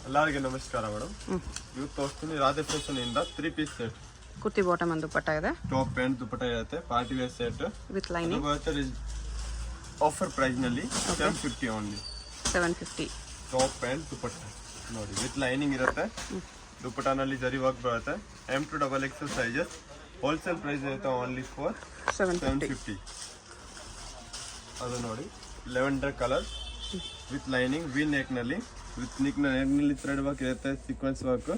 ಎಲ್ಲರಿಗೆ ನಮಸ್ಕಾರ ಮೇಡಮ್. ಇವತ್ತು ತೋರಿಸ್ತೀನಿ ರಾಧೆ ಫ್ಯಾಷನ್ ಇಂದ 3 ಪೀಸ್ ಸೆಟ್. ಕುರ್ತಿ ಬಾಟಮ್ ಒಂದು ದುಪಟ್ಟ ಇದೆ, ಟಾಪ್ ಪ್ಯಾಂಟ್ ದುಪಟ್ಟ ಇರುತ್ತೆ, party wear set with lining. Offer price ನಲ್ಲಿ 750 ಓನ್ಲಿ. 750 ಟಾಪ್ ಪ್ಯಾಂಟ್ ದುಪಟ್ಟ ನೋಡಿ, ವಿತ್ ಲೈನಿಂಗ್ ಇರುತ್ತೆ. ದುಪಟ್ಟಾನಲ್ಲಿ ಜರಿ ವರ್ಕ್ ಬರುತ್ತೆ. M2XXL sizes. ಹೋಲ್ಸೇಲ್ ಪ್ರೈಸ್ ಇರುತ್ತೆ ಓನ್ಲಿ ಫಾರ್ 750. ಅದು ನೋಡಿ lavender colour with lining, V neck ನಲ್ಲಿ, ವಿತ್ ನೆಕ್ ನಲ್ಲಿ ಥ್ರೆಡ್ ವರ್ಕ್ ಇರುತ್ತೆ, ಸೀಕ್ವೆನ್ಸ್ ವರ್ಕ್.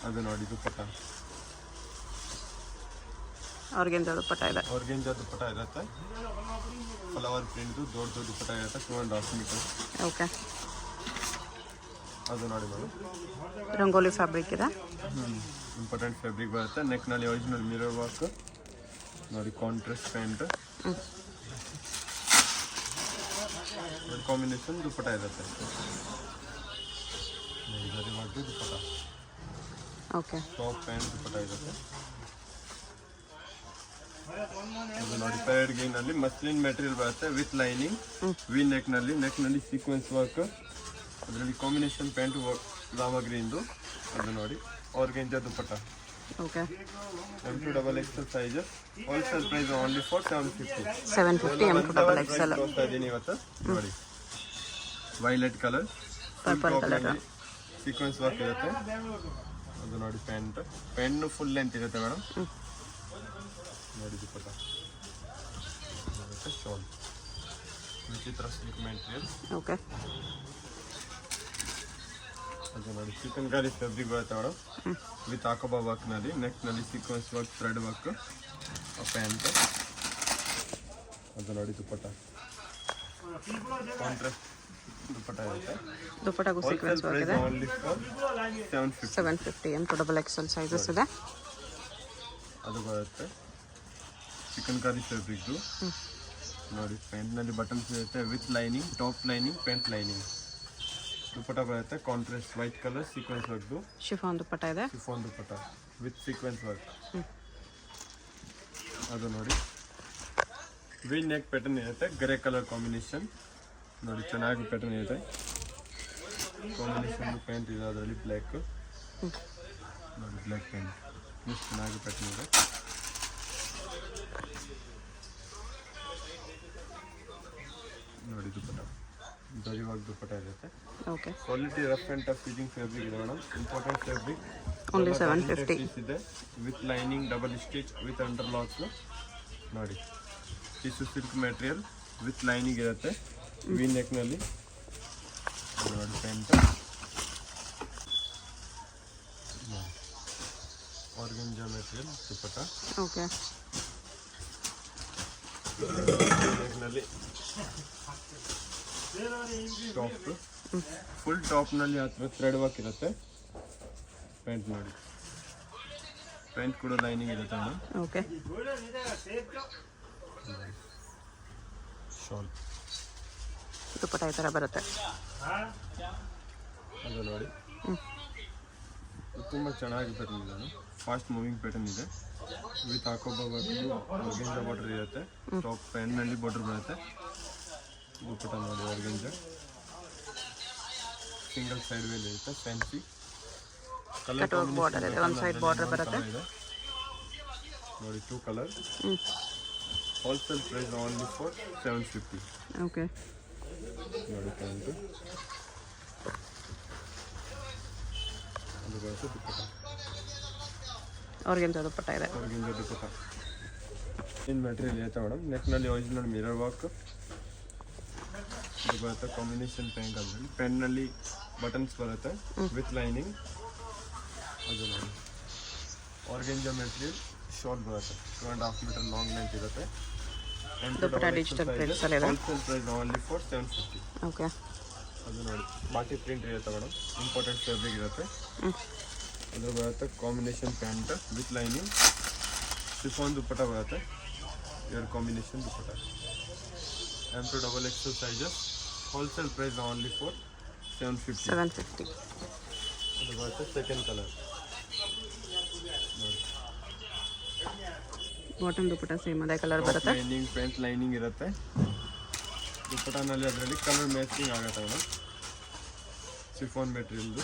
ಅದು ನೋಡಿ ದುಪಟ್ಟ ಆರ್ಗೆಂಜಾ ದುಪಟ್ಟ ಇದೆ. ಆರ್ಗೆಂಜಾ ದುಪಟ್ಟ ಇರುತ್ತೆ, ಫ್ಲವರ್ ಪ್ರಿಂಟ್ ದೊಡ್ಡ ದುಪಟ್ಟ ಇರುತ್ತೆ, 2.5 ಮೀಟರ್. ಓಕೆ, ಅದು ನೋಡಿ ಮೇಡಮ್, ರಂಗೋಲಿ ಫ್ಯಾಬ್ರಿಕ್ ಇದೆ. ಇಂಪಾರ್ಟೆಂಟ್ ಫ್ಯಾಬ್ರಿಕ್ ಬರುತ್ತೆ. ನೆಕ್ ನಲ್ಲಿ ಒರಿಜಿನಲ್ ಮಿರರ್ ವರ್ಕ್ ನೋಡಿ, ಕಾಂಟ್ರಾಸ್ಟ್ ಪ್ಯಾಂಟ್ ಕಾಂಬಿನೇಷನ್ ದುಪಟ್ಟ ಇರುತ್ತೆ. Dupatta okay, top pant dupatta ಇರುತ್ತೆ. ಅದು ನೋಡಿ ಪೇರ್ಡ್ ಗೇನ್ ನಲ್ಲಿ ಮಸ್ಲಿನ್ ಮೆಟೀರಿಯಲ್ ಬರುತ್ತೆ, ವಿತ್ ಲೈನಿಂಗ್, ವಿ ನೆಕ್ ನಲ್ಲಿ ಸೀಕ್ವೆನ್ಸ್ ವರ್ಕ್. ಅದರಲ್ಲಿ ಕಾಂಬಿನೇಷನ್ ಪ್ಯಾಂಟ್ ಲಾವಾ ಗ್ರೀನ್ದು. ಅದು ನೋಡಿ organza dupatta. Okay, M2XXL size. Wholesale price only for 750. 750 M2XXL. ಇವತ್ತು ನೋಡಿ violet colour, purple colour, sequence work ಇರುತ್ತೆ. ಅದು ನೋಡಿ ಪ್ಯಾಂಟ್ ಫುಲ್ ಲೆಂತ್ ಇರುತ್ತೆ ಮೇಡಮ್. ನೋಡಿ ದುಪಟ್ಟ ಶಾಲ್, ವಿಚಿತ್ರ ಸಿಲ್ಕ್ ಮೆಟೀರಿಯಲ್. ಓಕೆ, ಅದು ನೋಡಿ ಚಿಕನ್ಕಾರಿ ಫ್ಯಾಬ್ರಿಕ್ ಬರುತ್ತೆ ಮೇಡಮ್, ವಿತ್ ಆಕೋಬಾ ವರ್ಕ್ ನಲ್ಲಿ, ನೆಕ್ ನಲ್ಲಿ sequence work, thread work, pant. ಅದು ನೋಡಿ ದುಪಟ್ಟ ಕಾಂಟ್ರಾಸ್ಟ್ ದುಪಟ್ಟ ಇರುತ್ತೆ. ದುಪಟ್ಟಾಗೂ ಸೀಕ್ವೆನ್ಸ್ ವರ್ಕ್ ಇದೆ. Only for 750. M2XXL ಸೈಜಸ್ ಇದೆ. ಅದು ಬರುತ್ತೆ ಚಿಕನ್ಕಾರಿ ಫ್ಯಾಬ್ರಿಕ್ದು ನೋಡಿ. ಪ್ಯಾಂಟ್ ನಲ್ಲಿ ಬಟನ್ಸ್ ಇರುತ್ತೆ, with lining, top lining, pant lining. Dupatta ಬರುತ್ತೆ ಕಾಂಟ್ರಾಸ್ಟ್ ವೈಟ್ ಕಲರ್, ಸೀಕ್ವೆನ್ಸ್ ವರ್ಕ್ದು ಶಿಫಾನ್ ದುಪಟ್ಟ ಇದೆ. Chiffon dupatta with sequence work. ಅದು ನೋಡಿ ವಿ ನೆಕ್ ಪ್ಯಾಟರ್ನ್ ಇರುತ್ತೆ, ಗ್ರೇ ಕಲರ್ ಕಾಂಬಿನೇಷನ್ ನೋಡಿ, ಚೆನ್ನಾಗಿ ಪ್ಯಾಟರ್ನ್ ಇರುತ್ತೆ. ಕಾಂಬಿನೇಷನ್ ಪ್ಯಾಂಟ್ ಇದೆ, ಅದರಲ್ಲಿ ಬ್ಲ್ಯಾಕ್ ನೋಡಿ, ಬ್ಲ್ಯಾಕ್ ಪ್ಯಾಂಟ್ ಎಷ್ಟು ಚೆನ್ನಾಗಿ ಪ್ಯಾಟರ್ನ್ ಇದೆ. ನೋಡಿ ದುಪಟ್ಟ ಜರಿ ವರ್ಕ್ ದುಪಟ್ಟ ಇರುತ್ತೆ. Okay, quality rough and tough fitting fabric ಇದೆ ಮೇಡಮ್. Important fabric. ಓನ್ಲಿ 750 ಇದೆ, with lining, double stitch, with underlocks ನೋಡಿ. Tissue silk material with lining ಇರುತ್ತೆ, ವಿ ನೆಕ್ ನಲ್ಲಿ. ನೋಡಿ pant organza material dupatta. Okay, neck ನಲ್ಲಿ ಟಾಪ್, ಫುಲ್ ಟಾಪ್ ನಲ್ಲಿ ಹತ್ರ thread work ಇರುತ್ತೆ. ಪ್ಯಾಂಟ್ ನೋಡಿ, ಪ್ಯಾಂಟ್ ಕೂಡ ಲೈನಿಂಗ್ ಇರುತ್ತೆ ಮೇಡಮ್. ಓಕೆ, ಶಾಲ್ ದುಪಟ್ಟ ಈ ಥರ ಬರುತ್ತೆ. ಅದು ನೋಡಿ ತುಂಬ ಚೆನ್ನಾಗಿ ಪ್ಯಾಟರ್ನ್ ಇದೆ, ಫಾಸ್ಟ್ ಮೂವಿಂಗ್ ಪ್ಯಾಟರ್ನ್ ಇದೆ, ವಿತ್ ಹಾಕೋಬಾ ಆರ್ಗೆಂಜಾ ಬಾರ್ಡರ್ ಇರುತ್ತೆ. ಟಾಪ್ ಪ್ಯಾಂಟ್ ನಲ್ಲಿ ಬಾರ್ಡರ್ ಬರುತ್ತೆ. ದುಪಟ್ಟ ನೋಡಿ ಆರ್ಗೆಂಜಾ, ಸಿಂಗಲ್ ಸೈಡ್ ವೇಲ್ ಇರುತ್ತೆ, ಫ್ಯಾನ್ಸಿ ಕಟ್ ವರ್ಕ್ ಬಾರ್ಡರ್ ಇದೆ, ಒಂದು ಸೈಡ್ ಬಾರ್ಡರ್ ಬರುತ್ತೆ. ನೋಡಿ 2 colour. Wholesale price only for 750. Okay, ನೋಡಿ ಪ್ಯಾಂಟ್ ಅದು ಬರುತ್ತೆ. ದುಪಟ್ಟ ಆರ್ಗೆಂಜಾ ದುಪಟ್ಟ ಇದೆ. ಆರ್ಗೆಂಜಾ ದುಪಟ್ಟ ಇನ್ ಮೆಟೀರಿಯಲ್ ಇರುತ್ತೆ ಮೇಡಮ್. ನೆಕ್ ನಲ್ಲಿ ಒರಿಜಿನಲ್ ಮಿರರ್ ವರ್ಕ್ ಇದು ಬರುತ್ತೆ. ಕಾಂಬಿನೇಷನ್ ಪ್ಯಾಂಟ್, ಅದರಲ್ಲಿ ಪ್ಯಾಂಟ್ ನಲ್ಲಿ ಬಟನ್ಸ್ ಬರುತ್ತೆ, ವಿತ್ ಲೈನಿಂಗ್. ಅದು ನೋಡಿ ಆರ್ಗೆಂಜಾ ಮೆಟೀರಿಯಲ್, ಶಾರ್ಟ್ ಬರುತ್ತೆ, 2.5 ಮೀಟರ್ ಲಾಂಗ್ ಲೆಂತ್ ಇರುತ್ತೆ. ದುಪಟ್ಟ ಡಿಜಿಟಲ್ ಪ್ರಿಂಟ್ಸ್ ಅಲ್ಲಿ ಇದೆ. Wholesale price only for 750. Okay, ಅದು ನೋಡಿ ಬಾಟಿ ಪ್ರಿಂಟ್ ಇರುತ್ತೆ ಮೇಡಮ್, ಇಂಪಾರ್ಟೆಂಟ್ ಫ್ಯಾಬ್ರಿಕ್ ಇರುತ್ತೆ. ಅದು ಬರುತ್ತೆ combination pant with lining, chiffon dupatta ಬರುತ್ತೆ. ಎರಡು combination dupatta, M2XXL sizes. Wholesale price only for 750. ಅದು ಬರುತ್ತೆ ಸೆಕೆಂಡ್ ಕಲರ್ ನೋಡಿ. ಬಾಟಮ್ ದುಪಟ್ಟ ಸೇಮ್ ಅದೇ ಕಲರ್ ಬರುತ್ತೆ. ಲೈನಿಂಗ್, ಪ್ಯಾಂಟ್ ಲೈನಿಂಗ್ ಇರುತ್ತೆ. ದುಪಟ್ಟಾನಲ್ಲಿ ಅದರಲ್ಲಿ ಕಲರ್ ಮ್ಯಾಚಿಂಗ್ ಆಗುತ್ತೆ ಮೇಡಮ್. ಶಿಫಾನ್ ಮೆಟೀರಿಯಲ್ದು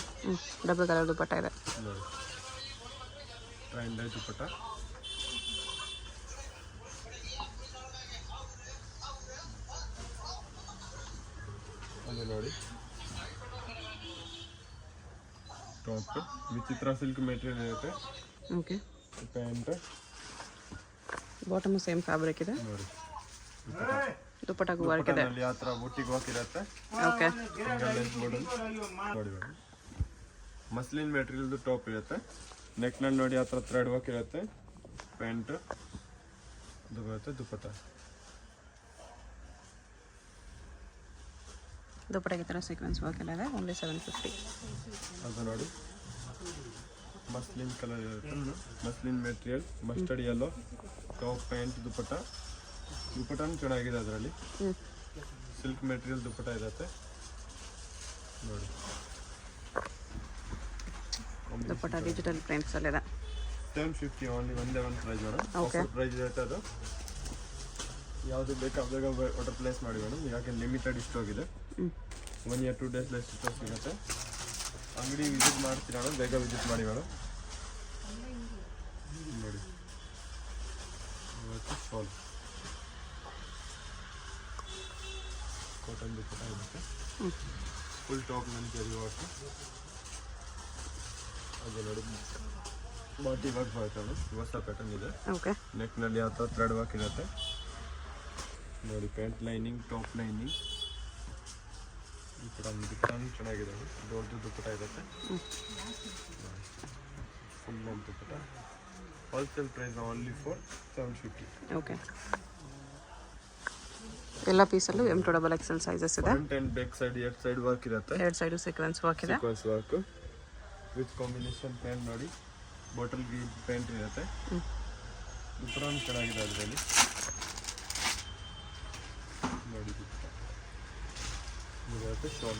ಡಬಲ್ ಕಲರ್ ದುಪ್ಪಟ್ಟ ಇದೆ. ನೋಡಿ ಟ್ರೈನ್ ಡೈ ದುಪ್ಪಟ್ಟ. ಅದು ನೋಡಿ ಟಾಪ್ ವಿಚಿತ್ರ ಸಿಲ್ಕ್ ಮೆಟೀರಿಯಲ್ ಇರುತ್ತೆ. Okay, pant bottom same fabric ಇದೆ. ನೋಡಿ ದುಪ್ಪಟ್ಟಗೂ ವರ್ಕ್ ಇದೆ. ಯಾವ ಥರ ಬುಟ್ಟಿಗೆ ವರ್ಕ್ ಇರುತ್ತೆ. ಓಕೆ, ನೋಡಿ ಮಸ್ಲಿನ್ ಮೆಟೀರಿಯಲ್ದು ಟಾಪ್ ಇರುತ್ತೆ. ನೆಕ್ನಲ್ಲಿ ನೋಡಿ ಆ ಥರ ಥ್ರೆಡ್ ವರ್ಕ್ ಇರುತ್ತೆ. ಪ್ಯಾಂಟ್ ಇದು ಬರುತ್ತೆ. ದುಪ್ಪಟ್ಟ ದುಪ್ಪಟ್ಟಗೆ ಥರ ಸೀಕ್ವೆನ್ಸ್ ವರ್ಕ್ ಎಲ್ಲ ಇದೆ. ಓನ್ಲಿ 750. ಅದು ನೋಡಿ ಮಸ್ಲಿನ್ ಕಲರ್ ಇರುತ್ತೆ. Muslin material mustard yellow top pant dupatta. ದುಪ್ಪಟ್ಟನೂ ಚೆನ್ನಾಗಿದೆ. ಅದರಲ್ಲಿ ಸಿಲ್ಕ್ ಮೆಟೀರಿಯಲ್ ದುಪ್ಪಟ್ಟ ಇರುತ್ತೆ. ನೋಡಿ ದುಪ್ಪಟ್ಟ ಡಿಜಿಟಲ್ ಪ್ರಿಂಟ್ಸ್ ಅಲ್ಲಿ ಇದೆ. 750 ಓನ್ಲಿ. ಒಂದೇ ಒಂದು ಪ್ರೈಸ್ ಮೇಡಮ್. ಓಕೆ, ಪ್ರೈಸ್ ಇರುತ್ತೆ. ಅದು ಯಾವುದು ಬೇಕಾ ಬೇಗ ಆರ್ಡರ್ ಪ್ಲೇಸ್ ಮಾಡಿ ಮೇಡಮ್. ಯಾಕೆ ಲಿಮಿಟೆಡ್ ಸ್ಟಾಕ್ ಇದೆ. 1 year 2 days ಸ್ಟಾಕ್ ಸಿಗುತ್ತೆ. ಅಂಗಡಿ ವಿಸಿಟ್ ಮಾಡ್ತೀರಾ ಮೇಡಮ್, ಬೇಗ ವಿಸಿಟ್ ಮಾಡಿ ಮೇಡಮ್. ನೋಡಿ ಶಾಲ್ ಕಾಟನ್ ದುಪ್ಪಟ್ಟ ಇರುತ್ತೆ. ಫುಲ್ ಟಾಪ್ ನಲ್ಲಿ ಜರಿ ವರ್ಕ್. ಅದು ನೋಡಿ ಬಾಟಿ ವರ್ಕ್ ಬರುತ್ತೆ. ಹೊಸ ಪ್ಯಾಟರ್ನ್ ಇದೆ. ಓಕೆ, ನೆಕ್ನಲ್ಲಿ ಯಾವ ಥರ ಥ್ರೆಡ್ ವರ್ಕ್ ಇರುತ್ತೆ. ನೋಡಿ pant lining, top lining dupatta ಚೆನ್ನಾಗಿದೆ. ದೊಡ್ಡದು ದುಪ್ಪಟ್ಟ ಇರುತ್ತೆ. Full length dupatta. Wholesale price only for 750. Okay, ಎಲ್ಲ ಪೀಸಲ್ಲೂ M2XL ಸೈಜಸ್ ಇದೆ. ಫ್ರಂಟ್ ಆ್ಯಂಡ್ ಬ್ಯಾಕ್ ಸೈಡ್ ಎರಡು ಸೈಡ್ ವರ್ಕ್ ಇರುತ್ತೆ. ಎರಡು ಸೈಡು ಸೀಕ್ವೆನ್ಸ್ ವರ್ಕ್ ಇದೆ. Sequence work with combination pant. ನೋಡಿ ಬಾಟಲ್ ಗ್ರೀನ್ ಪ್ಯಾಂಟ್ ಇರುತ್ತೆ. ದುಪ್ಪಟ್ಟ ಚೆನ್ನಾಗಿದೆ ಅದರಲ್ಲಿ. ನೋಡಿ ಇರುತ್ತೆ shawl.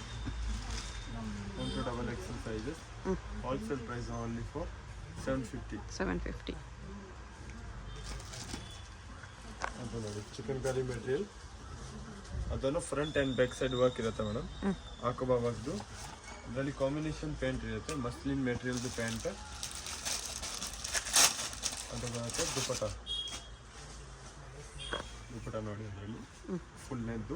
1 to XXL sizes. Wholesale price only for 750. ಅದು ನೋಡಿ ಚಿಕನ್ ಕರಿ ಮೆಟೀರಿಯಲ್. ಅದನ್ನು front and back side work ಇರುತ್ತೆ ಮೇಡಮ್. ಹಾಕೋಬಾ ವರ್ಕ್ದು. ಅದರಲ್ಲಿ ಕಾಂಬಿನೇಷನ್ ಪ್ಯಾಂಟ್ ಇರುತ್ತೆ. ಮಸ್ಲಿನ್ ಮೆಟೀರಿಯಲ್ದು ಪ್ಯಾಂಟ್. ಅದು ಬರುತ್ತೆ ದುಪ್ಪಟ್ಟ. ದುಪ್ಪಟ್ಟ ನೋಡಿ ಅದರಲ್ಲಿ ಫುಲ್ ಲೆಂತ್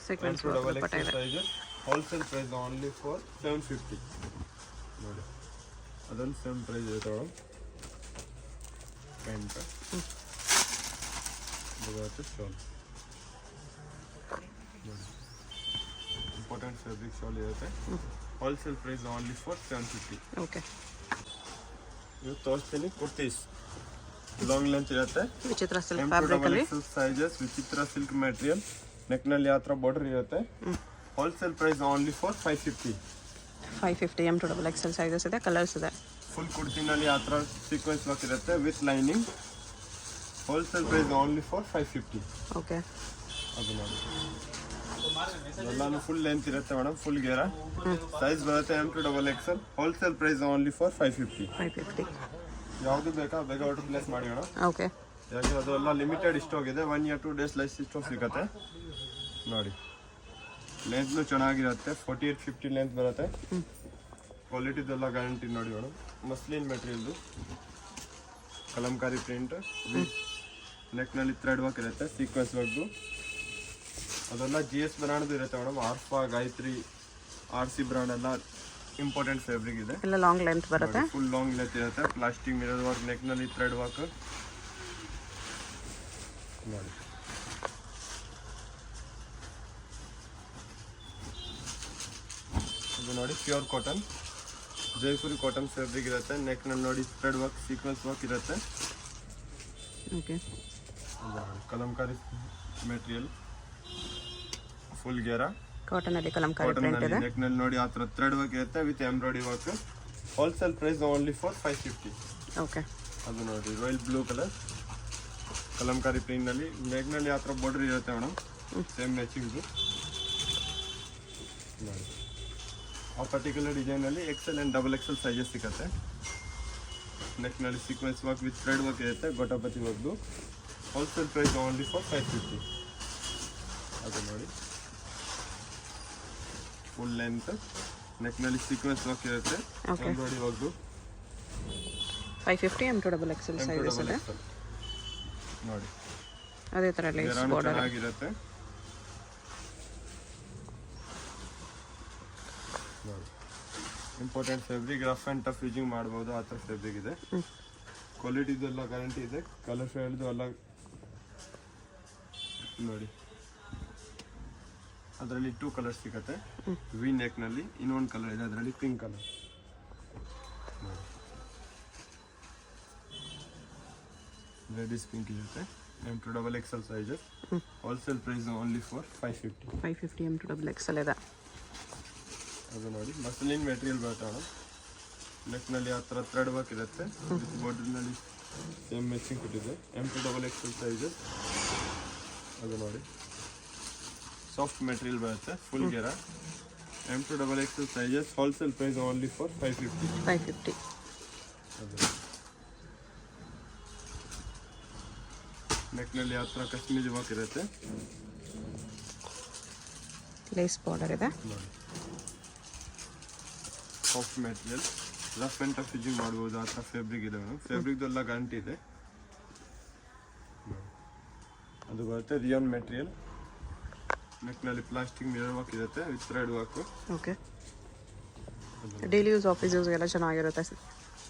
ಸೀಕ್ವೆನ್ಸ್ ದುಪ್ಪಟ್ಟ ಇದೆ. Sizes. Wholesale price only for 750. ನೋಡಿ ಅದೊಂದು ಸೇಮ್ ಪ್ರೈಸ್ ಇರುತ್ತೆ ಮೇಡಮ್. ಪ್ಯಾಂಟ್ ಬರುತ್ತೆ ಶಾಲ್. ನೋಡಿ ಇಂಪಾರ್ಟೆಂಟ್ ಫ್ಯಾಬ್ರಿಕ್ ಶಾಲ್ ಇರುತ್ತೆ. Wholesale price only for 750. Okay, ನೀವು ತೋರಿಸ್ತೀನಿ ಕುರ್ತೀಸ್. ಲಾಂಗ್ ಲೆಂತ್ ಇರುತ್ತೆ. ವಿಚಿತ್ರ ಸಿಲ್ಕ್ ಫ್ಯಾಬ್ರಿಕ್ ಅಲ್ಲಿ ಸೈಜಸ್. Vichitra silk material. ನೆಕ್ನಲ್ಲಿ ಯಾವ ಥರ ಬಾರ್ಡರ್ ಇರುತ್ತೆ. Wholesale price only for 550. 550 M2XL sizes ಇದೆ. ಕಲರ್ಸ್ ಇದೆ. ಫುಲ್ ಕುರ್ತಿನಲ್ಲಿ ಆ ಥರ ಸೀಕ್ವೆನ್ಸ್ ವರ್ಕ್ ಇರುತ್ತೆ with lining. Wholesale price only for 550. Okay, ಅದು ನೋಡಿ ಎಲ್ಲಾನು ಫುಲ್ ಲೆಂತ್ ಇರುತ್ತೆ ಮೇಡಮ್. ಫುಲ್ ಗೇರ ಸೈಜ್ ಬರುತ್ತೆ. M2XL. Wholesale price only for 550. ಯಾವುದು ಬೇಕಾ ಬೇಗ ಆರ್ಡರ್ ಪ್ಲೇಸ್ ಮಾಡಿ ಮೇಡಮ್. ಓಕೆ, ಯಾಕೆ ಅದು ಎಲ್ಲ ಲಿಮಿಟೆಡ್ ಸ್ಟಾಕ್ ಇದೆ. 1 year 2 days ಸ್ಟಾಕ್ ಸಿಗುತ್ತೆ. ನೋಡಿ ಲೆಂತ್ನು ಚೆನ್ನಾಗಿರುತ್ತೆ. 48-50 ಲೆಂತ್ ಬರುತ್ತೆ. ಕ್ವಾಲಿಟಿದೆಲ್ಲ ಗ್ಯಾರಂಟಿ. ನೋಡಿ ಮೇಡಮ್ ಮಸ್ಲಿನ್ ಮೆಟೀರಿಯಲ್ದು ಕಲಂಕಾರಿ ಪ್ರಿಂಟ್. ನೆಕ್ನಲ್ಲಿ ಥ್ರೆಡ್ ವರ್ಕ್ ಇರುತ್ತೆ. ಸೀಕ್ವೆನ್ಸ್ ವರ್ಕ್ದು. ಅದೆಲ್ಲ GS ಬ್ರ್ಯಾಂಡ್ದು ಇರುತ್ತೆ ಮೇಡಮ್. ಆರ್ಫಾ, ಗಾಯತ್ರಿ, RC ಬ್ರ್ಯಾಂಡ್ ಎಲ್ಲ ಇಂಪಾರ್ಟೆಂಟ್ ಫ್ಯಾಬ್ರಿಕ್ ಇದೆ. ಎಲ್ಲ ಲಾಂಗ್ ಲೆಂತ್ ಬರುತ್ತೆ. ಫುಲ್ ಲಾಂಗ್ ಲೆಂತ್ ಇರುತ್ತೆ. Plastic mirror work. ನೆಕ್ನಲ್ಲಿ ಥ್ರೆಡ್ ವರ್ಕ್. ನೋಡಿ ಇದು ನೋಡಿ pure cotton. Jaipuri cotton fabric ಇರುತ್ತೆ. ನೆಕ್ನಲ್ಲಿ ನೋಡಿ ಥ್ರೆಡ್ ವರ್ಕ್, ಸೀಕ್ವೆನ್ಸ್ ವರ್ಕ್ ಇರುತ್ತೆ. Okay, kalamkari material. ಫುಲ್ ಗೇರ ಕಾಟನ್ ಅಲ್ಲಿ ಕಲಂಕಾರಿ ಪ್ರಿಂಟ್ ಇದೆ. ನೆಕ್ನಲ್ಲಿ ನೋಡಿ ಆ ಥರ ಥ್ರೆಡ್ ವರ್ಕ್ ಇರುತ್ತೆ with embroidery work. Wholesale price only for 550. Okay, ಅದು ನೋಡಿ ರಾಯಲ್ ಬ್ಲೂ ಕಲರ್ ಕಲಂಕಾರಿ ಪ್ರಿಂಟ್ನಲ್ಲಿ. ನೆಕ್ನಲ್ಲಿ ಆ ಥರ ಬಾರ್ಡರ್ ಇರುತ್ತೆ ಮೇಡಮ್. ಸೇಮ್ ಮ್ಯಾಚಿಂಗ್ದು. ನೋಡಿ ಆ ಪರ್ಟಿಕ್ಯುಲರ್ ಡಿಸೈನಲ್ಲಿ XL ಆ್ಯಂಡ್ XXL ಸೈಜಸ್ ಸಿಗುತ್ತೆ. ನೆಕ್ನಲ್ಲಿ sequence work with thread work ಇರುತ್ತೆ. ಗೋಟಾಪತಿ ವರ್ಕ್ದು. Wholesale price only for 550. ಅದು ನೋಡಿ ಫುಲ್ ಲೆಂತ್ ನೆಕ್ನಲ್ಲಿ ಸೀಕ್ವೆನ್ಸ್ ವರ್ಕ್ ಇರುತ್ತೆ Okay. Embroidery work 550 M2XL sizes ಇದೆ. ನೋಡಿ ಅದೇ ಥರ ಲೇಸ್ ಗೆರಾನು ಬಾರ್ಡರ್. ಚೆನ್ನಾಗಿರುತ್ತೆ ನೋಡಿ important fabric rough and tough using ಮಾಡ್ಬೋದು ಆ ಥರ ಫ್ಯಾಬ್ರಿಕ್ ಇದೆ. ಕ್ವಾಲಿಟಿದು ಎಲ್ಲ ಗ್ಯಾರಂಟಿ ಇದೆ. ಕಲರ್ ಶೇಡ್ದು ಎಲ್ಲ ನೋಡಿ ಅದರಲ್ಲಿ 2 ಕಲರ್ ಸಿಗುತ್ತೆ. ವಿ ನೆಕ್ನಲ್ಲಿ ಇನ್ನೊಂದು ಕಲರ್ ಇದೆ, ಅದರಲ್ಲಿ ಪಿಂಕ್ ಕಲರ್. ಲೇಡೀಸ್ ಪಿಂಕ್ ಇರುತ್ತೆ. M2XL sizes. Wholesale price only for 550 M2XL ಇದೆ. ಅದು ನೋಡಿ ಮಸ್ಲಿನ್ ಮೆಟೀರಿಯಲ್ ಬರ್ತವೆ. ನೆಕ್ನಲ್ಲಿ ಆ ಥರ ಥ್ರೆಡ್ ವರ್ಕ್ ಇರುತ್ತೆ. ಬಾರ್ಡರ್ನಲ್ಲಿ ಸೇಮ್ ಮ್ಯಾಚಿಂಗ್ ಕೊಟ್ಟಿದೆ. M2XL sizes. ಅದು ನೋಡಿ ಸಾಫ್ಟ್ ಮೆಟೀರಿಯಲ್ ಬರುತ್ತೆ, ಫುಲ್ ಗೆರಾ. M2XL sizes. Wholesale price only for 550. ಅದು ನೆಕ್ನಲ್ಲಿ ಆ ಥರ ಕಾಶ್ಮೀರಿ ವರ್ಕ್ ಇರುತ್ತೆ. ಲೇಸ್ ಬಾರ್ಡರ್ ಇದೆ. ನೋಡಿ soft material rough and tough using ಮಾಡ್ಬೋದು ಆ ಥರ ಫ್ಯಾಬ್ರಿಕ್ ಇದೆ ಮೇಡಮ್. ಫ್ಯಾಬ್ರಿಕ್ದು ಎಲ್ಲ ಗ್ಯಾರಂಟಿ ಇದೆ. ಅದು ಬರುತ್ತೆ ರಿಯಾನ್ ಮೆಟೀರಿಯಲ್. ನೆಕ್ನಲ್ಲಿ ಪ್ಲಾಸ್ಟಿಕ್ ಮಿರರ್ ವರ್ಕ್ ಇರುತ್ತೆ with thread work. Okay. Daily use office ಯೂಸ್ಗೆಲ್ಲ ಚೆನ್ನಾಗಿರುತ್ತೆ,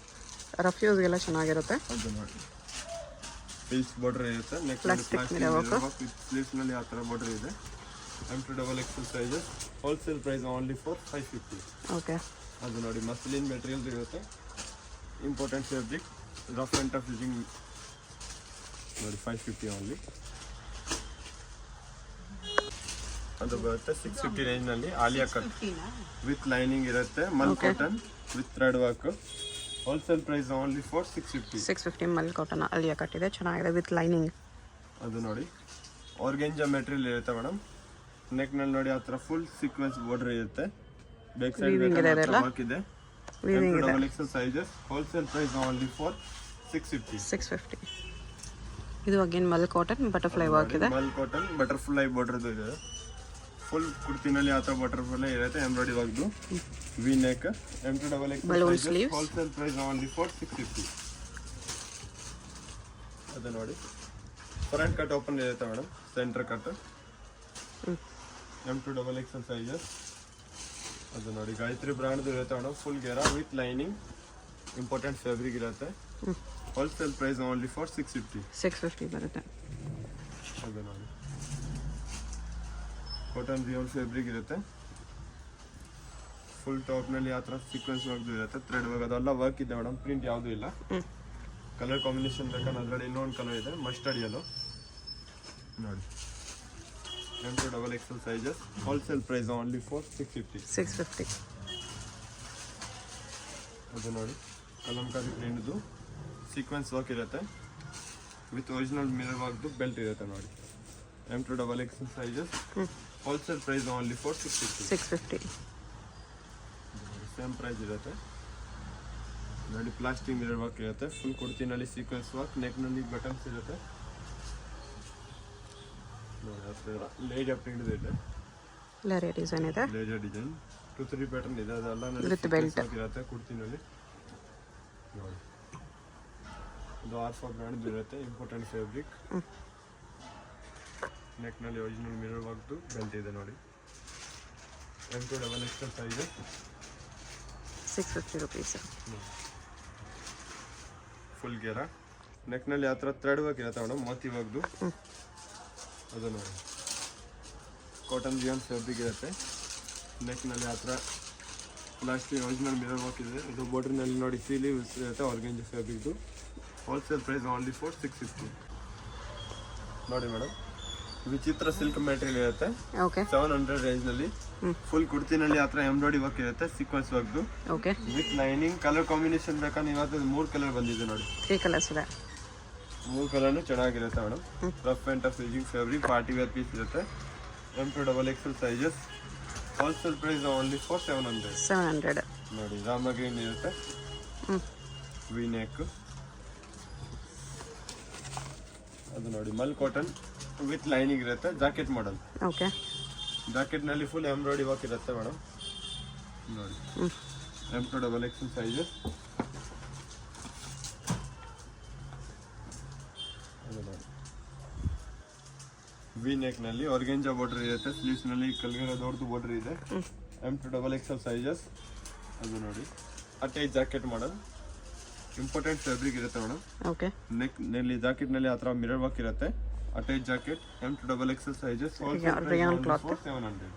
ರಫ್ ಯೂಸ್ಗೆಲ್ಲ ಚೆನ್ನಾಗಿರುತ್ತೆ. ಅದು ನೋಡಿ ಪೀಸ್ ಬಾರ್ಡರ್ ಇರುತ್ತೆ. ನೆಕ್ನಲ್ಲಿ Plastic plastic mirror mirror work. Work with ಸ್ಲೀವ್ಸ್ನಲ್ಲಿ ಆ ಥರ ಬಾರ್ಡರ್ ಇದೆ. M2XL sizes. Wholesale price only for 550. Okay. ಅದು ನೋಡಿ ಮಸ್ಲಿನ್ ಮೆಟೀರಿಯಲ್ ಇರುತ್ತೆ. Important fabric rough and tough using ನೋಡಿ 550 ಓನ್ಲಿ. ಅದು ಬರುತ್ತೆ 650 ರೇಂಜ್ನಲ್ಲಿ ಆಲಿಯಾ ಕಟ್ ವಿತ್ ಲೈನಿಂಗ್ ಇರುತ್ತೆ. Mul cotton with thread work. Wholesale price only for 650 mul cotton Alia cut ಇದೆ, ಚೆನ್ನಾಗಿದೆ ವಿತ್ ಲೈನಿಂಗ್. ಅದು ನೋಡಿ ಆರ್ಗೆಂಜಾ ಮೆಟೀರಿಯಲ್ ಇರುತ್ತೆ ಮೇಡಮ್. ನೆಕ್ನಲ್ಲಿ ನೋಡಿ ಆ ಥರ ಫುಲ್ ಸೀಕ್ವೆನ್ಸ್ ಬಾರ್ಡರ್ ಇರುತ್ತೆ. ಬ್ಯಾಕ್ ಸೈಡ್ ವರ್ಕ್ ಇದೆ. M2XL sizes. Wholesale price only for 650. ಇದು ಅಗೇನ್ ಮಲ್ ಕಾಟನ್ ಬಟರ್ಫ್ಲೈ ವರ್ಕ್ ಇದೆ. ಮಲ್ ಕಾಟನ್ ಬಟರ್ಫ್ಲೈ ಬಾರ್ಡರ್ದು ಇದೆ. ಫುಲ್ ಕುರ್ತಿನಲ್ಲಿ ಆ ಥರ ಬಟರ್ಫ್ಲೈ ಇರುತ್ತೆ. ಎಂಬ್ರಾಯ್ಡಿ ವರ್ಕ್ದು V neck. Balloon M2XL sleeves. Wholesale price only for 650. ಅದು ನೋಡಿ ಫ್ರಂಟ್ ಕಟ್ ಓಪನ್ ಇರುತ್ತೆ madam, centre cut. M2XL sizes. ಅದು ನೋಡಿ ಗಾಯತ್ರಿ ಬ್ರ್ಯಾಂಡ್ದು ಇರುತ್ತೆ ಮೇಡಮ್, ಫುಲ್ ಗೆರಾ ವಿತ್ ಲೈನಿಂಗ್. ಇಂಪಾರ್ಟೆಂಟ್ ಫ್ಯಾಬ್ರಿಕ್ ಇರುತ್ತೆ. ಹೋಲ್ಸೇಲ್ ಪ್ರೈಸ್ ಓನ್ಲಿ ಫಾರ್ 650 ಬರುತ್ತೆ. ಅದು ನೋಡಿ ಕಾಟನ್ ರಿಯಲ್ ಫ್ಯಾಬ್ರಿಕ್ ಇರುತ್ತೆ. ಫುಲ್ ಟಾಪ್ನಲ್ಲಿ ಆ ಥರ ಸೀಕ್ವೆನ್ಸ್ ವರ್ಕ್ ಇರುತ್ತೆ, ಥ್ರೆಡ್ ವರ್ಕ್. ಅದೆಲ್ಲ ವರ್ಕ್ ಇದೆ ಮೇಡಮ್, ಪ್ರಿಂಟ್ ಯಾವುದೂ ಇಲ್ಲ. ಕಲರ್ ಕಾಂಬಿನೇಷನ್ ಬೇಕಂದ್ರೆ ಅದರಲ್ಲಿ ಇನ್ನೊಂದು ಕಲರ್ ಇದೆ, ಮಸ್ಟರ್ಡ್ ಯೆಲ್ಲೋ. ನೋಡಿ M2XL sizes. Wholesale price only for 650. ಅದು ನೋಡಿ ಕಲಂಕಾರಿ ಪ್ರಿಂಟ್ದು ಸೀಕ್ವೆನ್ಸ್ ವರ್ಕ್ ಇರುತ್ತೆ ವಿತ್ ಒರಿಜಿನಲ್ ಮಿರರ್ ವರ್ಕ್ದು ಬೆಲ್ಟ್ ಇರುತ್ತೆ ನೋಡಿ. M2XL sizes. Wholesale price only for 650. Same price ಇರುತ್ತೆ ನೋಡಿ. ಪ್ಲಾಸ್ಟಿಕ್ ಮಿರರ್ ವರ್ಕ್ ಇರುತ್ತೆ. ಫುಲ್ ಕುರ್ತಿನಲ್ಲಿ ಸೀಕ್ವೆನ್ಸ್ ವರ್ಕ್. ನೆಕ್ನಲ್ಲಿ ಬಟನ್ಸ್ ಇರುತ್ತೆ ನೋಡಿ. ಲೇಜರ್ ಪ್ರಿಂಟ್ ಇದೆ, ಲೇಯರ್ ಡಿಸೈನ್ ಇದೆ. ಲೇಜರ್ ಡಿಸೈನ್ 2-3 ಪ್ಯಾಟರ್ನ್ ಇದೆ. ಅದೆಲ್ಲ With belt. ಇರುತ್ತೆ ಕುರ್ತಿನಲ್ಲಿ ನೋಡಿ. ಇದು ಆರ್ಫಾ ಬ್ರ್ಯಾಂಡ್ ಇರುತ್ತೆ. Important fabric. ನೆಕ್ನಲ್ಲಿ ಒರಿಜಿನಲ್ ಮಿರರ್ ವರ್ಕ್ದು ಬೆಲ್ಟ್ ಇದೆ ನೋಡಿ. M2XL sizes. 650 rupees. ಫುಲ್ ಗೆರಾ. ನೆಕ್ನಲ್ಲಿ ಆ ಥರ ಥ್ರೆಡ್ ವರ್ಕ್ ಇರುತ್ತೆ ಮೇಡಮ್, ಮೋತಿ ವರ್ಕ್ದು. ಅದು ನೋಡಿ ಕಾಟನ್ ರಿಯಾನ್ ಫ್ಯಾಬ್ರಿಕ್ ಇರುತ್ತೆ. ನೆಕ್ನಲ್ಲಿ ಆ ಥರ ಪ್ಲಾಸ್ಟಿಕ್ ಒರಿಜಿನಲ್ ಮಿರರ್ ವರ್ಕ್ ಇದೆ. ಇದು ಬಾರ್ಡರ್ನಲ್ಲಿ ನೋಡಿ ಸೀಲೀವ್ಸ್ ಇರುತ್ತೆ ಆರ್ಗೆಂಜಾ ಫ್ಯಾಬ್ರಿಕ್ದು. Wholesale price only for 650. ನೋಡಿ ಮೇಡಮ್ ವಿಚಿತ್ರ ಸಿಲ್ಕ್ ಮೆಟೀರಿಯಲ್ ಇರುತ್ತೆ. ಓಕೆ. 700 ರೇಂಜ್ನಲ್ಲಿ ಫುಲ್ ಕುರ್ತಿನಲ್ಲಿ ಆ ಥರ ಎಂಬ್ರಾಯ್ಡಿ ವರ್ಕ್ ಇರುತ್ತೆ, ಸೀಕ್ವೆನ್ಸ್ ವರ್ಕ್ದು okay. With lining. Colour combination ಬೇಕಾದ್ರೆ ಇವತ್ತು 3 ಕಲರ್ ಬಂದಿದೆ ನೋಡಿ. 3 ಕಲರ್ಸ್ ಇದೆ. 3 ಕಲರ್ನು ಚೆನ್ನಾಗಿರುತ್ತೆ madam. Rough and tough using fabric. Party wear piece ಇರುತ್ತೆ. M2XL sizes. Wholesale price only for 700. ನೋಡಿ ರಾಮ ಗ್ರೀನ್ ಇರುತ್ತೆ. V neck. ಅದು ನೋಡಿ ಮಲ್ ಕಾಟನ್ ವಿತ್ ಲೈನಿಂಗ್ ಇರುತ್ತೆ. Jacket model. ಓಕೆ. ಜಾಕೆಟ್ನಲ್ಲಿ ಫುಲ್ ಎಂಬ್ರಾಯ್ಡಿ ವರ್ಕ್ ಇರುತ್ತೆ ಮೇಡಮ್. ನೋಡಿ M2XXL ಸೈಜಸ್. ವಿ ನೆಕ್ ನಲ್ಲಿ ಆರ್ಗೆಂಜಾ ಬಾರ್ಡರ್ ಇರುತ್ತೆ, ಸ್ಲೀವ್ಸ್ ನಲ್ಲಿ ಕೆಳಗಡೆ ದೊಡ್ಡದು ಬಾರ್ಡರ್ ಇದೆ. M2XXL sizes. ಅದು ನೋಡಿ attach jacket model, important fabric ಇರುತ್ತೆ ಮೇಡಮ್. ಓಕೆ. ನೆಕ್ ನಲ್ಲಿ ಜಾಕೆಟ್ ನಲ್ಲಿ ಆ ಥರ ಮಿರರ್ ವರ್ಕ್ ಇರುತ್ತೆ. Attach jacket M2XXL sizes. Rayon cloth 700.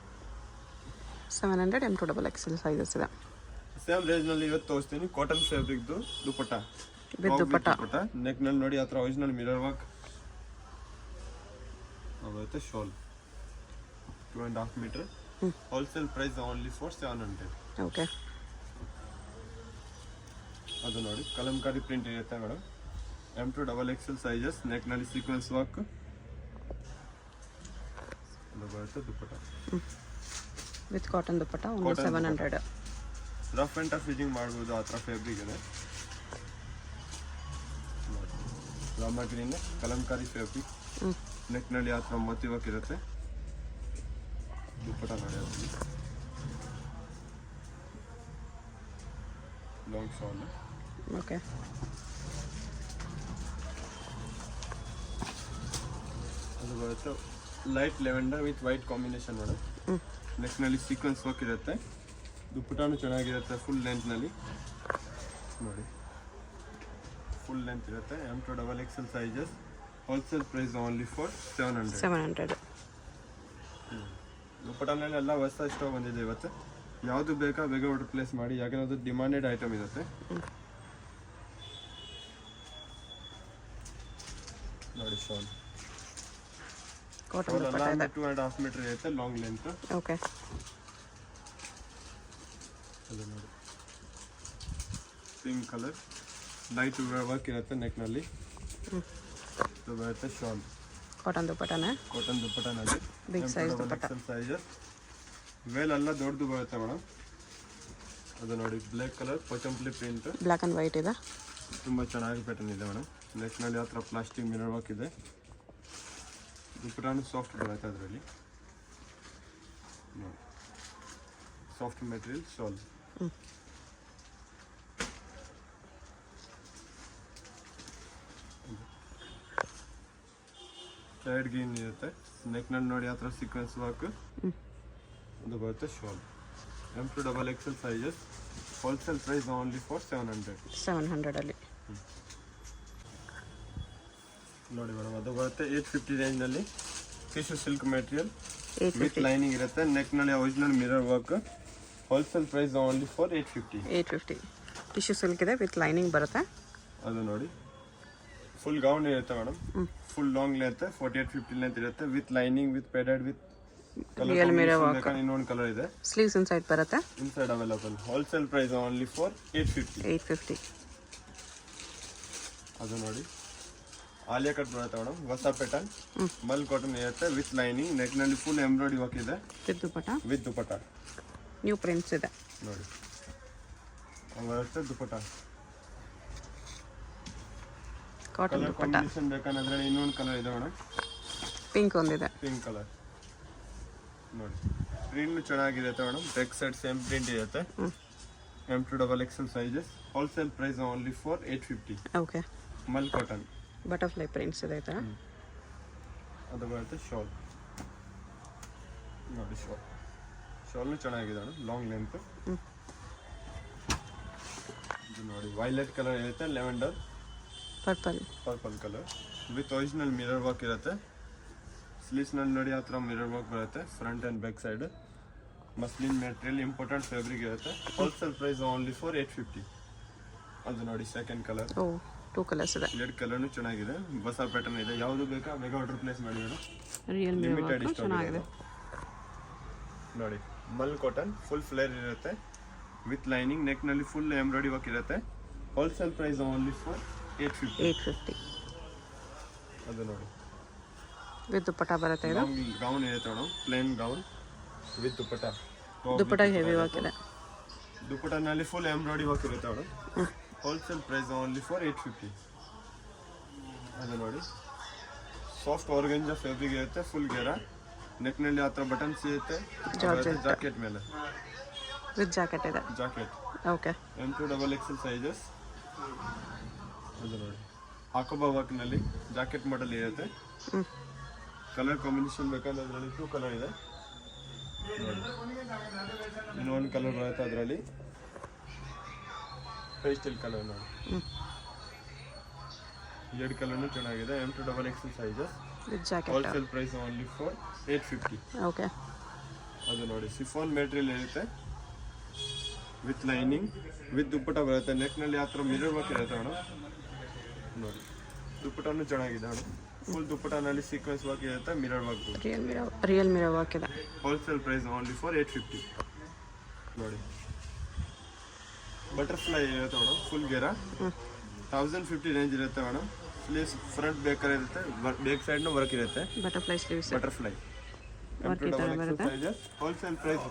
700 M2XXL sizes ಇದೆ. ಸೇಮ್ ರೇಂಜ್ ನಲ್ಲಿ ಇವತ್ತು ತೋರಿಸ್ತೀನಿ. Cotton fabric dupatta with dupatta. Neck ನಲ್ಲಿ ನೋಡಿ ಆ ಥರ ಒರಿಜಿನಲ್ ಮಿರರ್ ವರ್ಕ್ ಆಗುತ್ತೆ. Shawl 2.5 metre. Wholesale price only for 700. Okay. ಅದು ನೋಡಿ ಕಲಂಕಾರಿ ಪ್ರಿಂಟ್ ಇರುತ್ತೆ ಮೇಡಮ್. M2XXL sizes. ನೆಕ್ ನಲ್ಲಿ ಸೀಕ್ವೆನ್ಸ್ ವರ್ಕ್. ಅದು ಬರುತ್ತೆ dupatta with cotton dupatta only 700. Rough and tough fitting ಮಾಡ್ಬೋದು, ಆ ಥರ ಫ್ಯಾಬ್ರಿಕ್ ಇದೆ. Rama green Kalamkari fabric. Neck ನಲ್ಲಿ ಆ ಥರ ಮೋತಿ ವರ್ಕ್ ಇರುತ್ತೆ. ದುಪಟ್ಟ ನೋಡಿ ಅದು ಲಾಂಗ್ ಶಾಲ್. ಓಕೆ. ಅದು ಬರುತ್ತೆ light lavender with white combination madam. Neck ನಲ್ಲಿ ಸೀಕ್ವೆನ್ಸ್ ವರ್ಕ್ ಇರುತ್ತೆ. ದುಪಟ್ಟಾನು ಚೆನ್ನಾಗಿರುತ್ತೆ. ಫುಲ್ ಲೆಂತ್ ನಲ್ಲಿ ನೋಡಿ, ಫುಲ್ ಲೆಂತ್ ಇರುತ್ತೆ. M2XXL sizes. Wholesale price only for 700. ದುಪಟ್ಟಾನಲ್ಲಿ ಎಲ್ಲ ಹೊಸ ಸ್ಟಾಕ್ ಬಂದಿದೆ ಇವತ್ತು. ಯಾವುದು ಬೇಕಾ ಬೇಗ ಆರ್ಡರ್ ಪ್ಲೇಸ್ ಮಾಡಿ, ಯಾಕಂದ್ರೆ ಅದು ಡಿಮಾಂಡೆಡ್ ಐಟಮ್ ಇರುತ್ತೆ. ನೋಡಿ ಶಾಲ್ ಕಾಟನ್ ದುಪಟ್ಟ ಇದೆ. 2.5 ಮೀಟರ್ ಇರುತ್ತೆ, ಲಾಂಗ್ ಲೆಂತ್. ಓಕೆ. ಅದು ನೋಡಿ ಪಿಂಕ್ ಕಲರ್ ಲೈಟ್ ವರ್ಕ್ ಇರುತ್ತೆ ನೆಕ್ ನಲ್ಲಿ. ಇದು ಬರುತ್ತೆ ಶಾಲ್ ಕಾಟನ್ ದುಪಟ್ಟನೆ. ಕಾಟನ್ ದುಪಟ್ಟನಲ್ಲಿ ಬಿಗ್ ಸೈಜ್ ದುಪಟ್ಟ. ಸೈಜಸ್. ವೇಲ್ ಎಲ್ಲ ದೊಡ್ಡದು ಬರುತ್ತೆ ಮೇಡಮ್. ಅದು ನೋಡಿ black colour Pochampally print. Black and white ಇದೆ. ತುಂಬ ಚೆನ್ನಾಗಿ ಪ್ಯಾಟರ್ನ್ ಇದೆ ಮೇಡಮ್. ನೆಕ್ ನಲ್ಲಿ ಆ ಥರ ಪ್ಲಾಸ್ಟಿಕ್ ಮಿರರ್ ವರ್ಕ್ ಇದೆ. ದುಪಟ್ಟಾನು ಸಾಫ್ಟ್ ಬರುತ್ತೆ ಅದರಲ್ಲಿ. ನೋಡಿ soft material shawl. Side green ಇರುತ್ತೆ. ನೆಕ್ ನಲ್ಲಿ ನೋಡಿ ಆ ಥರ ಸೀಕ್ವೆನ್ಸ್ ವರ್ಕ್. ಅದು ಬರುತ್ತೆ shawl. M2XXL sizes. Wholesale price only for 700. 700 ಅಲ್ಲಿ ನೋಡಿ ಮೇಡಮ್. ಅದು ಬರುತ್ತೆ 850 ರೇಂಜ್ನಲ್ಲಿ. Tissue silk material 850 with lining ಇರುತ್ತೆ. ನೆಕ್ ನಲ್ಲಿ original mirror work. Wholesale price only for 850. Tissue silk ಇದೆ ವಿತ್ ಲೈನಿಂಗ್ ಬರುತ್ತೆ. ಅದು ನೋಡಿ ಫುಲ್ ಗೌನ್ ಇರುತ್ತೆ madam. Full long length 48-50 length ಇರುತ್ತೆ. With lining with padded with real mirror work. ಇನ್ನೊಂದು colour ಇದೆ. ಸ್ಲೀವ್ಸ್ ಇನ್ಸೈಡ್ ಬರುತ್ತೆ. Inside available. Wholesale price only for 850. ಅದು ನೋಡಿ ಆಲಿಯಾ ಕಟ್ ಬರುತ್ತೆ ಮೇಡಮ್. ಹೊಸ ಪ್ಯಾಟರ್ನ್ ಮಲ್ ಕಾಟನ್ ಇರುತ್ತೆ ವಿತ್ ಲೈನಿಂಗ್. ನೆಕ್ ನಲ್ಲಿ ಫುಲ್ ಎಂಬ್ರಾಯ್ಡಿ ವರ್ಕ್ ಇದೆ ವಿತ್ ದುಪಟ್ಟ. ನ್ಯೂ ಪ್ರಿಂಟ್ಸ್ ಇದೆ ನೋಡಿ. ಬರುತ್ತೆ dupatta. Cotton colour dupatta. Combination ಬೇಕಂದ್ರೆ ಇನ್ನೊಂದು ಕಲರ್ ಇದೆ ಮೇಡಮ್. ಪಿಂಕ್ ಒಂದಿದೆ. ಪಿಂಕ್ ಕಲರ್ ನೋಡಿ. ಪ್ರಿಂಟ್ ಚೆನ್ನಾಗಿರುತ್ತೆ madam. Back side same print ಇರುತ್ತೆ. M2XXL sizes. Wholesale price only for 850. Okay. ಮಲ್ ಕಾಟನ್ ಬಟರ್ಫ್ಲೈ ಪ್ರಿಂಟ್ಸ್ ಇದೆ ಈ ಥರ. ಅದು ಬರುತ್ತೆ ಶಾಲ್. ನೋಡಿ ಶಾಲ್ನು ಚೆನ್ನಾಗಿದೆ ಮೇಡಮ್. Long length. ಇದು ನೋಡಿ ವೈಲೆಟ್ ಕಲರ್ ಇರುತ್ತೆ. Lavender purple colour with original mirror work ಇರುತ್ತೆ. ಸ್ಲೀವ್ಸ್ ನಲ್ಲಿ ನೋಡಿ ಆ ಥರ ಮಿರರ್ ವರ್ಕ್ ಬರುತ್ತೆ. Front and back side muslin material important fabric ಇರುತ್ತೆ. Wholesale price only for 850. ಅದು ನೋಡಿ ಸೆಕೆಂಡ್ ಕಲರ್. 2 ಕಲರ್ಸ್ ಇದೆ. ಎರಡು ಕಲರ್ನು ಚೆನ್ನಾಗಿದೆ. ಹೊಸ ಪ್ಯಾಟರ್ನ್ ಇದೆ. ಯಾವುದು ಬೇಕಾ ಬೇಗ ಆರ್ಡರ್ ಪ್ಲೇಸ್ ಮಾಡಿ ಮೇಡಮ್. ರಿಯಲ್ ಲಿಮಿಟೆಡ್ ಮಿರರ್ ಚೆನ್ನಾಗಿದೆ. ನೋಡಿ ಮಲ್ ಕಾಟನ್ ಫುಲ್ ಫ್ಲೇರ್ ಇರುತ್ತೆ ವಿತ್ ಲೈನಿಂಗ್. ನೆಕ್ ನಲ್ಲಿ ಫುಲ್ ಎಂಬ್ರಾಯ್ಡಿ ವರ್ಕ್ ಇರುತ್ತೆ. Wholesale price only for 850. ಅದು ನೋಡಿ ವಿತ್ ದುಪಟ್ಟ ಬರುತ್ತೆ. ಇದು ಗೌನ್ ಇರುತ್ತೆ madam. Plain gown with dupatta. Dupatta heavy work ಇದೆ. ದುಪಟ್ಟನಲ್ಲಿ ಫುಲ್ ಎಂಬ್ರಾಯ್ಡಿ ವರ್ಕ್ ಇರುತ್ತೆ madam. Wholesale price only for 850. ಅದು ನೋಡಿ ಸಾಫ್ಟ್ ಆರ್ಗಂಜಾ ಫ್ಯಾಬ್ರಿಕ್ ಇರುತ್ತೆ. ಫುಲ್ ಗೇರಾ. ನೆಕ್ ನಲ್ಲಿ ಆ ಥರ ಬಟನ್ಸ್ ಇರುತ್ತೆ ಜಾಕೆಟ್ ಮೇಲೆ. ವಿತ್ ಜಾಕೆಟ್ ಇದೆ. Jacket okay. M2XXL sizes. ಅದು ನೋಡಿ ಹಾಕೋಬಾ ವರ್ಕ್ನಲ್ಲಿ ಜಾಕೆಟ್ ಮಾಡೆಲ್ ಇರುತ್ತೆ. ಕಲರ್ ಕಾಂಬಿನೇಷನ್ ಬೇಕಾದ್ರೆ ಅದರಲ್ಲಿ 2 ಕಲರ್ ಇದೆ. ಇನ್ನೊಂದು ಕಲರ್ ಬರುತ್ತೆ ಅದರಲ್ಲಿ ಪೇಸ್ಟಲ್ ಕಲರ್ ನೋಡಿ. 2 ಕಲರ್ನು ಚೆನ್ನಾಗಿದೆ. M2XXL sizes with jacket. Wholesale price only for 850. Okay. ಅದು ನೋಡಿ ಸಿಫಾನ್ ಮೆಟೀರಿಯಲ್ ಇರುತ್ತೆ ವಿತ್ ಲೈನಿಂಗ್ ವಿತ್ ದುಪ್ಪಟ ಬರುತ್ತೆ. ನೆಕ್ನಲ್ಲಿ ಆ ಥರ ಮಿರರ್ ವರ್ಕ್ ಇರುತ್ತೆ ಮೇಡಮ್. ನೋಡಿ ದುಪ್ಪಟನೂ ಚೆನ್ನಾಗಿದೆ ಮೇಡಮ್. ಫುಲ್ ದುಪ್ಪಟನಲ್ಲಿ ಸೀಕ್ವೆನ್ಸ್ ವರ್ಕ್ ಇರುತ್ತೆ, mirror work. Real mirror work ಇದೆ. Wholesale price only for 850. ನೋಡಿ ಬಟರ್ಫ್ಲೈ ಇರುತ್ತೆ ಮೇಡಮ್. ಫುಲ್ ಗೆರ 1050 ರೇಂಜ್ ಇರುತ್ತೆ ಮೇಡಮ್. ಸ್ಲೀವ್ಸ್ ಫ್ರಂಟ್ ಬೇಕಾದ್ರೆ ಇರುತ್ತೆ, ಬ್ಯಾಕ್ ಸೈಡ್ನು ವರ್ಕ್ ಇರುತ್ತೆ. Butterfly sleeves. Butterfly wholesale price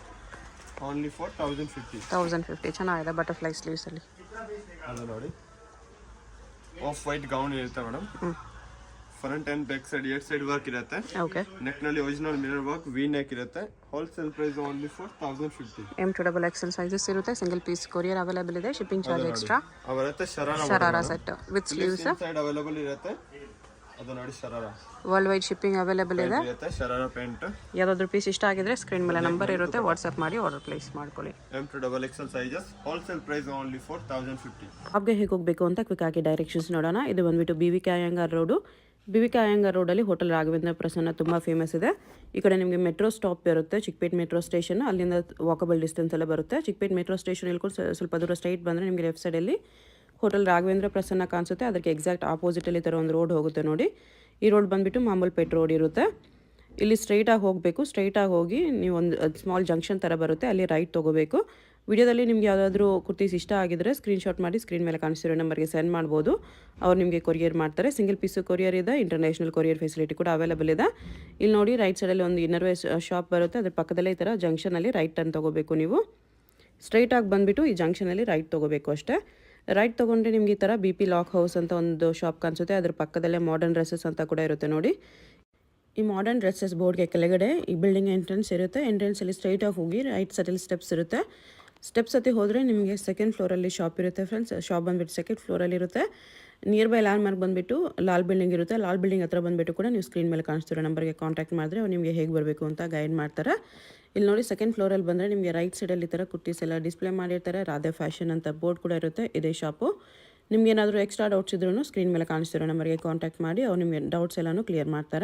only for 1050. ಚೆನ್ನಾಗಿದೆ ಬಟರ್ಫ್ಲೈ ಸ್ಲೀವ್ಸ್ ಅಲ್ಲಿ. ಅದು ನೋಡಿ ಆಫ್ ವೈಟ್ ಗೌನ್ ಇರುತ್ತೆ madam. Front and back side 2 side work ಇರುತ್ತೆ. ಓಕೆ. ನೆಕ್ ನಲ್ಲಿ original mirror work, V neck ಇರುತ್ತೆ. Wholesale price only for 1050. M2XXL sizes ಇರುತ್ತೆ. Single piece courier available ಇದೆ. Shipping charge extra. ಅವರತ್ತೆ sharara set with sleeves side available ಇರುತ್ತೆ. ಅದು ನೋಡಿ sharara worldwide shipping available ಇದೆ. ಶರಾರಾ ಪ್ಯಾಂಟ್. ಯಾವುದಾದ್ರೂ ಪೀಸ್ ಇಷ್ಟ ಆಗಿದ್ರೆ ಸ್ಕ್ರೀನ್ ಮೇಲೆ ನಂಬರ್ ಇರುತ್ತೆ, ವಾಟ್ಸ್ಆಪ್ ಮಾಡಿ ಆರ್ಡರ್ ಪ್ಲೇಸ್ ಮಾಡ್ಕೊಳ್ಳಿ. M2XXL sizes wholesale price only for 1050. ಶಾಪ್ಗೆ ಹೇಗೆ ಹೋಗಬೇಕು ಅಂತ ಕ್ವಿಕ್ ಆಗಿ ಡೈರೆಕ್ಷನ್ಸ್ ನೋಡೋಣ. ಇದು ಬಂದ್ಬಿಟ್ಟು BVK Iyengar road. BVK Iyengar ರೋಡಲ್ಲಿ ಹೋಟೆಲ್ ರಾಘವೇಂದ್ರ ಪ್ರಸನ್ನ ತುಂಬ ಫೇಮಸ್ ಇದೆ. ಈ ಕಡೆ ನಿಮಗೆ ಮೆಟ್ರೋ ಸ್ಟಾಪ್ ಇರುತ್ತೆ, ಚಿಕ್ಕಪೇಟ್ ಮೆಟ್ರೋ ಸ್ಟೇಷನ್. ಅಲ್ಲಿಂದ ವಾಕಬಲ್ ಡಿಸ್ಟೆನ್ಸ್ ಎಲ್ಲ ಬರುತ್ತೆ. ಚಿಕ್ಕಪೇಟ್ ಮೆಟ್ರೋ ಸ್ಟೇಷನ್ ಇಳ್ಕೊಂಡು ಸ್ವಲ್ಪ ದೂರ ಸ್ಟ್ರೈಟ್ ಬಂದರೆ ನಿಮಗೆ ಲೆಫ್ಟ್ ಸೈಡಲ್ಲಿ ಹೋಟೆಲ್ ರಾಘವೇಂದ್ರ ಪ್ರಸನ್ನ ಕಾಣಿಸುತ್ತೆ. ಅದಕ್ಕೆ ಎಕ್ಸಾಕ್ಟ್ ಆಪೋಸಿಟಲ್ಲಿ ಈ ಥರ ಒಂದು ರೋಡ್ ಹೋಗುತ್ತೆ ನೋಡಿ. ಈ ರೋಡ್ ಬಂದುಬಿಟ್ಟು ಮಾಮೂಲ್ಪೇಟ್ ರೋಡ್ ಇರುತ್ತೆ. ಇಲ್ಲಿ ಸ್ಟ್ರೈಟಾಗಿ ಹೋಗಬೇಕು. ಸ್ಟ್ರೈಟಾಗಿ ಹೋಗಿ ನೀವು ಒಂದು ಸ್ಮಾಲ್ ಜಂಕ್ಷನ್ ಥರ ಬರುತ್ತೆ, ಅಲ್ಲಿ ರೈಟ್ ತೊಗೋಬೇಕು. ವಿಡಿಯೋದಲ್ಲಿ ನಿಮ್ಗೆ ಯಾವುದಾದ್ರೂ ಕುರ್ತೀಸ್ ಇಷ್ಟ ಆಗಿದ್ರೆ ಸ್ಕ್ರೀನ್ಶಾಟ್ ಮಾಡಿ ಸ್ಕ್ರೀನ್ ಮೇಲೆ ಕಾಣಿಸಿರೋ ನಂಬರ್ಗೆ ಸೆಂಡ್ ಮಾಡ್ಬೋದು. ಅವ್ರು ನಿಮಗೆ ಕೊರಿಯರ್ ಮಾಡ್ತಾರೆ. ಸಿಂಗಲ್ ಪೀಸು ಕೊರಿಯರ್ ಇದೆ, ಇಂಟರ್ನ್ಯಾಷನಲ್ ಕೊರಿಯರ್ ಫೆಸಿಲಿಟಿ ಕೂಡ ಅವೈಲೇಬಲ್ ಇದೆ. ಇಲ್ಲಿ ನೋಡಿ ರೈಟ್ ಸೈಡಲ್ಲಿ ಒಂದು ಇನ್ನರ್ವೇರ್ ಶಾಪ್ ಬರುತ್ತೆ. ಅದ್ರ ಪಕ್ಕದಲ್ಲೇ ಈ ಥರ ಜಂಕ್ಷನಲ್ಲಿ ರೈಟ್ ಟರ್ನ್ ತೊಗೋಬೇಕು. ನೀವು ಸ್ಟ್ರೈಟಾಗಿ ಬಂದುಬಿಟ್ಟು ಈ ಜಂಕ್ಷನಲ್ಲಿ ರೈಟ್ ತೊಗೋಬೇಕು ಅಷ್ಟೇ. ರೈಟ್ ತೊಗೊಂಡ್ರೆ ನಿಮ್ಗೆ ಈ ಥರ BP ಲಾಕ್ ಹೌಸ್ ಅಂತ ಒಂದು ಶಾಪ್ ಕಾಣಿಸುತ್ತೆ. ಅದ್ರ ಪಕ್ಕದಲ್ಲೇ ಮಾಡರ್ನ್ ಡ್ರೆಸ್ಸಸ್ ಅಂತ ಕೂಡ ಇರುತ್ತೆ ನೋಡಿ. ಈ ಮಾಡರ್ನ್ ಡ್ರೆಸ್ಸಸ್ ಬೋರ್ಡ್ಗೆ ಕೆಳಗಡೆ ಈ ಬಿಲ್ಡಿಂಗ್ ಎಂಟ್ರೆನ್ಸ್ ಇರುತ್ತೆ. ಎಂಟ್ರೆನ್ಸಲ್ಲಿ ಸ್ಟ್ರೈಟಾಗಿ ಹೋಗಿ ರೈಟ್ ಸೈಡಲ್ಲಿ ಸ್ಟೆಪ್ಸ್ ಇರುತ್ತೆ. ಸ್ಟೆಪ್ಸ್ ಹತ್ತಿ ಹೋದರೆ ನಿಮಗೆ ಸೆಕೆಂಡ್ ಫ್ಲೋರಲ್ಲಿ ಶಾಪ್ ಇರುತ್ತೆ ಫ್ರೆಂಡ್ಸ್. ಶಾಪ್ ಬಂದುಬಿಟ್ಟು ಸೆಕೆಂಡ್ ಫ್ಲೋರಲ್ಲಿ ಇರುತ್ತೆ. ನಿಯರ್ ಬೈ ಲ್ಯಾಂಡ್ ಮಾರ್ಕ್ ಬಂದುಬಿಟ್ಟು ಲಾಲ್ ಬಿಲ್ಡಿಂಗ್ ಇರುತ್ತೆ. ಲಾಲ್ ಬಿಲ್ಡಿಂಗ್ ಹತ್ರ ಬಂದುಬಿಟ್ಟು ಕೂಡ ನೀವು ಸ್ಕ್ರೀನ್ ಮೇಲೆ ಕಾಣಿಸ್ತಿರೋ ನಂಬರ್ಗೆ ಕಾಂಟ್ಯಾಕ್ಟ್ ಮಾಡಿದ್ರೆ ಅವ್ರು ನಿಮಗೆ ಹೇಗೆ ಬರಬೇಕು ಅಂತ ಗೈಡ್ ಮಾಡ್ತಾರೆ. ಇಲ್ಲಿ ನೋಡಿ ಸೆಕೆಂಡ್ ಫ್ಲೋರಲ್ಲಿ ಬಂದರೆ ನಿಮಗೆ ರೈಟ್ ಸೈಡಲ್ಲಿ ಈ ಥರ ಕುರ್ತೀಸ್ ಎಲ್ಲ ಡಿಸ್ಪ್ಲೇ ಮಾಡಿರ್ತಾರೆ. ರಾಧೆ ಫ್ಯಾಷನ್ ಅಂತ ಬೋರ್ಡ್ ಕೂಡ ಇರುತ್ತೆ. ಇದೇ ಶಾಪು. ನಿಮ್ಗೆ ಏನಾದರೂ ಎಕ್ಸ್ಟ್ರಾ ಡೌಟ್ಸ್ ಇದ್ರೂ ಸ್ಕ್ರೀನ್ ಮೇಲೆ ಕಾಣಿಸ್ತಿರೋ ನಂಬರ್ಗೆ ಕಾಂಟ್ಯಾಕ್ಟ್ ಮಾಡಿ ಅವ್ರು ನಿಮಗೆ ಡೌಟ್ಸ್ ಎಲ್ಲನೂ ಕ್ಲಿಯರ್ ಮಾಡ್ತಾರೆ.